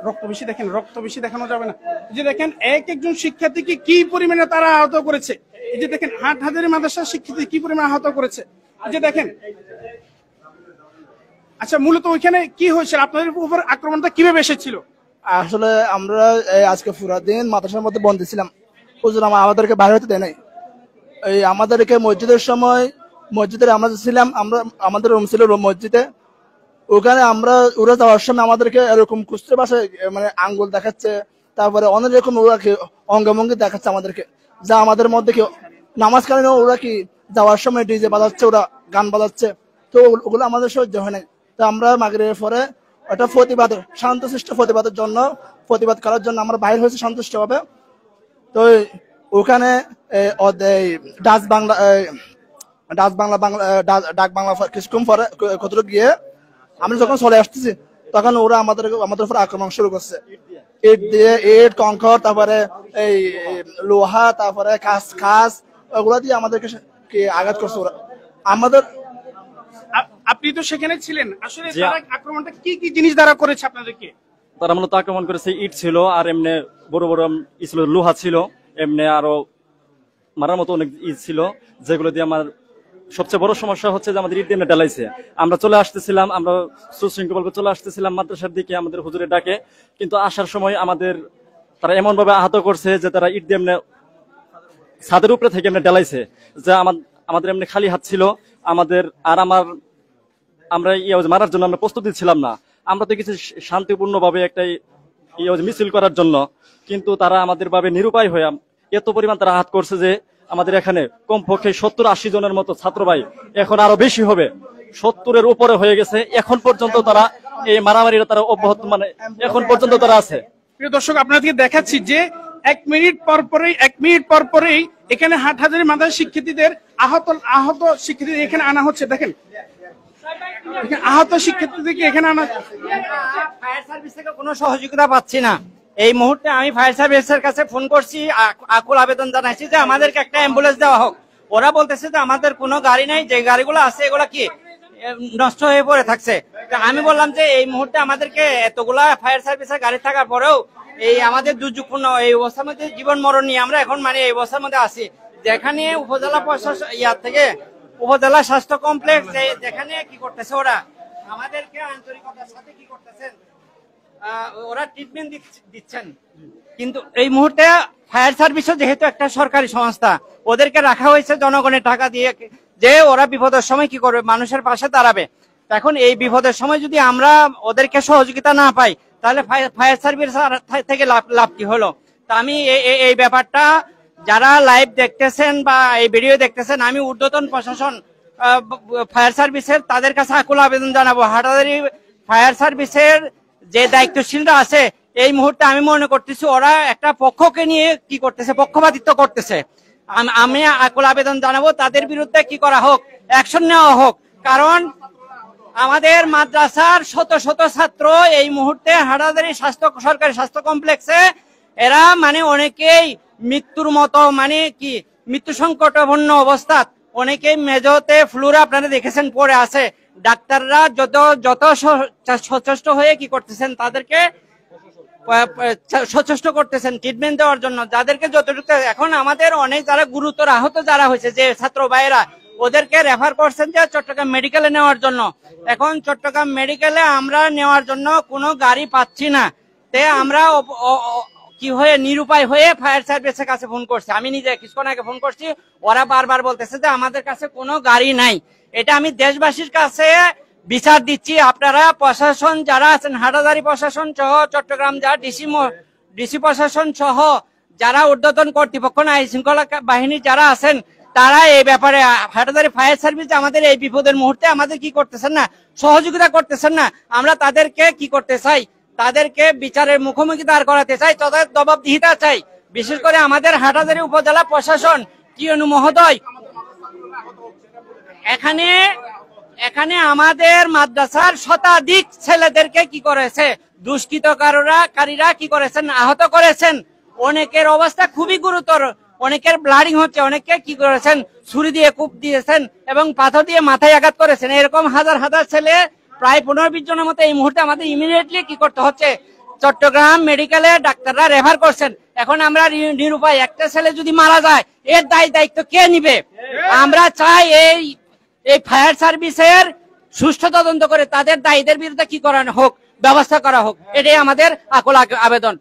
রক্ত বেশি দেখেন, রক্ত বেশি দেখানো যাবে না। যে দেখেন এক একজন শিক্ষার্থীকে কি পরিমাণে তারা আহত করেছে। এই যে দেখেন হাটহাজারী মাদ্রাসার শিক্ষার্থী কি পরিমাণে আহত করেছে। এই যে দেখেন, আচ্ছা মূলত ওইখানে কি হয়েছিল, আপনাদের উপর আক্রমণটা কিভাবে এসেছিল? আসলে আমরা আজকে পুরা দিন মাদ্রাসার মধ্যে বন্দী ছিলাম। হুজুর আমাদেরকে বাইরে হতে দেয় নাই। এই আমাদেরকে মসজিদের সময়, মসজিদে আমরা ছিলাম, আমরা আমাদের রুম ছিল মসজিদে, ওখানে আমরা ওরা যাওয়ার সময় আমাদেরকে এরকম কুস্তির ভাষায় মানে আঙ্গুল দেখাচ্ছে, তারপরে অনেক রকম ওরা কি অঙ্গভঙ্গি দেখাচ্ছে আমাদেরকে, যা আমাদের মধ্যে কি নামাজ কালীন ওরা কি যাওয়ার সময় ডিজে বাজাচ্ছে, ওরা গান বাজাচ্ছে, তো ওগুলো আমাদের সহ্য হয় নাই। তো আমরা মাগরিবের পরে একটা প্রতিবাদ, শান্তশিষ্ট প্রতিবাদের জন্য, প্রতিবাদ করার জন্য আমরা বাইরে হয়েছি সন্তুষ্ট হবে। তো ওখানে ডাচ বাংলা ডাক বাংলা কিছুক্ষণ পরে কতটুকু গিয়ে আমরা যখন চলে আসতেছি তখন ওরা আমাদের উপর আক্রমণ শুরু করছে। ইট দিয়ে, ইট কংকর, তারপরে এই লোহা, তারপরে খাস ওগুলা দিয়ে আমাদেরকে আঘাত করছে ওরা আমাদের। আপনি তো সেখানে ছিলেন, আসলে তারা আক্রমণটা কি কি জিনিস দ্বারা করেছে আপনাদেরকে? তারা মূলত আক্রমণ করেছে ইট ছিল, আর এমনি বড় বড় ছিল, লোহা ছিল, এমনি আরো মারার মতো অনেক ইট ছিল, যেগুলো দিয়ে আমার সবচেয়ে বড় সমস্যা হচ্ছে যে আমাদের ইট দিয়ে ঢালাইছে। আমরা চলে আসতেছিলাম, আমরা সুশৃঙ্খলভাবে চলে আসতেছিলাম মাদ্রাসার দিকে আমাদের হুজুরের ডাকে, কিন্তু আসার সময় আমাদের তারা এমন ভাবে আহত করছে যে তারা ইট দিয়ে এমনি ছাদের উপরে থেকে এমনি ঢালাইছে, যে আমাদের এমনি খালি হাত ছিল আমাদের, আর আমরা মারার জন্য আমরা প্রস্তুতি ছিলাম না। আমরা তো কিছু শান্তিপূর্ণ ভাবে একটা মিছিল করার জন্য, কিন্তু তারা আমাদের ভাবে নিরুপায় হয়ে এত পরিমাণ তারা আঘাত করছে যে আমাদের এখানে কমপক্ষে 70-80 জনের মতো ছাত্র ভাই, এখন আরো বেশি হবে, 70-এর উপরে হয়ে গেছে। এখন পর্যন্ত তারা এই মারামারিটা তারা অব্যাহত, মানে এখন পর্যন্ত তারা আছে। প্রিয় দর্শক, আপনাদেরকে দেখাচ্ছি যে 1 মিনিট পর পরেই এখানে হাটহাজারী মাদ্রাসা শিক্ষার্থীদের আহত শিক্ষার্থীদের এখানে আনা হচ্ছে। দেখেন আহত শিক্ষার্থীদেরকে এখানে আনা। ফায়ার সার্ভিস থেকে কোনো সহযোগিতা পাচ্ছি না। এই মুহূর্তে আমি ফায়ার সার্ভিসের কাছে ফোন করছি, আকুল আবেদন জানাইছি যে আমাদেরকে একটা অ্যাম্বুলেন্স দেওয়া হোক। ওরা বলতেছে যে আমাদের কোনো গাড়ি নাই, যে গাড়িগুলো আছে এগুলো কি নষ্ট হয়ে পড়ে থাকছে। আমি বললাম যে এই মুহূর্তে আমাদেরকে এতগুলা ফায়ার সার্ভিসের গাড়ি থাকার পরেও এই আমাদের দুর্যোগপূর্ণ এই অবস্থার মধ্যে জীবন মরণ নিয়ে আমরা এখন মানে এই অবস্থার মধ্যে আছি, যেখানে উপজেলা প্রশাসন থেকে উপজেলা স্বাস্থ্য কমপ্লেক্স যেখানে কি করতেছে ওরা আমাদেরকে আন্তরিকতার সাথে কি করতেছেন, ওরা ট্রিটমেন্ট দিচ্ছেন। কিন্তু এই মুহূর্তে ফায়ার সার্ভিসও যেহেতু একটা সরকারি সংস্থা, ওদেরকে রাখা হয়েছে জনগণের টাকা দিয়ে, যে ওরা বিপদের সময় কি করবে, মানুষের পাশে দাঁড়াবে। এখন এই বিপদের সময় যদি আমরা ওদেরকে সহযোগিতা না পাই, তাহলে ফায়ার সার্ভিস থেকে লাভ কি হলো? তা আমি এই ব্যাপারটা যারা লাইভ দেখতেছেন বা এই ভিডিও দেখতেছেন, আমি ঊর্ধ্বতন প্রশাসন ফায়ার সার্ভিসের তাদের কাছে আকুল আবেদন জানাবো। হাটহাজারী ফায়ার সার্ভিসের যে দায়িত্বশীলরা আছে, এই মুহূর্তে আমি মনে করতেছি ওরা একটা পক্ষকে নিয়ে কি করতেছে, পক্ষপাতিত্ব করতেছে। আমি আকুল আবেদন জানাবো তাদের বিরুদ্ধে কি করা হোক, অ্যাকশন নেওয়া হোক। কারণ আমাদের মাদ্রাসার শত শত ছাত্র এই মুহূর্তে হাটহাজারী সরকারি স্বাস্থ্য কমপ্লেক্সে, এরা মানে অনেকেই মৃত্যুর মতো, মানে কি মৃত্যু সংকটাপন্ন অবস্থা, অনেকেই মেজোতে ফ্লুরা আপনারা দেখেছেন পড়ে আছে। ডাক্তাররা যত সচেষ্ট হয়ে কি করতেছেন, তাদেরকে সচেষ্ট করতেছেন ট্রিটমেন্ট দেওয়ার জন্য, যাদেরকে যতটুকু। এখন আমাদের অনেক যারা গুরুতর আহত যারা হয়েছে, যে ছাত্র ভাইয়েরা, ওদেরকে রেফার করছেন যে চট্টগ্রাম মেডিকেলে নেওয়ার জন্য। এখন চট্টগ্রাম মেডিকেলে আমরা নেওয়ার জন্য কোনো গাড়ি পাচ্ছি না, তে আমরা কি হয়ে নিরুপায় হয়ে ফায়ার সার্ভিসের কাছে ফোন করছি। আমি নিজে কিছুক্ষণ আগে ফোন করছি, ওরা বারবার বলতেছে যে আমাদের কাছে কোনো গাড়ি নাই। এটা আমি দেশবাসীর কাছে বিচার দিচ্ছি। আপনারা প্রশাসন যারা আছেন, হাটহাজারী প্রশাসন সহ চট্টগ্রাম যা ডিসি প্রশাসন সহ যারা ঊর্ধ্বতন কর্তৃপক্ষ, আইন শৃঙ্খলা বাহিনী যারা আছেন, তারা এই ব্যাপারে হাটহাজারী ফায়ার সার্ভিস আমাদের এই বিপদের মুহূর্তে আমাদের কি করতেছেন না, সহযোগিতা করতেছেন না। আমরা তাদেরকে কি করতে চাই, তাদেরকে বিচারের মুখোমুখি দাঁড় করাতে চাই, তাদের জবাবদিহিতা চাই। বিশেষ করে আমাদের হাটহাজারী উপজেলা প্রশাসন কি মহোদয়, এখানে আমাদের মাদ্রাসার শতাধিক ছেলেদেরকে কি করেছে, দুষ্কৃতকারীরা কি করেছেন, আহত করেছেন। অনেকের অবস্থা খুবই গুরুতর, অনেকের ব্লাডিং হচ্ছে, অনেকে কি করেছেন ছুরি দিয়ে কূপ দিয়েছেন এবং পাথর দিয়ে মাথায় আঘাত করেছেন। এরকম হাজার হাজার ছেলে প্রায় 15-20 জনের মতো এই মুহূর্তে আমাদের ইমিডিয়েটলি কি করতে হচ্ছে, চট্টগ্রাম মেডিকেলে ডাক্তাররা রেফার করছেন। এখন আমরা নিরুপায়, একটা ছেলে যদি মারা যায় এর দায়িত্ব কে নিবে? আমরা চাই এই ফায়ার সার্ভিসের সুষ্ঠু তদন্ত করে তাদের দায়ীদের বিরুদ্ধে কি করানো হোক, ব্যবস্থা করা হোক, এটাই আমাদের আকুল আবেদন।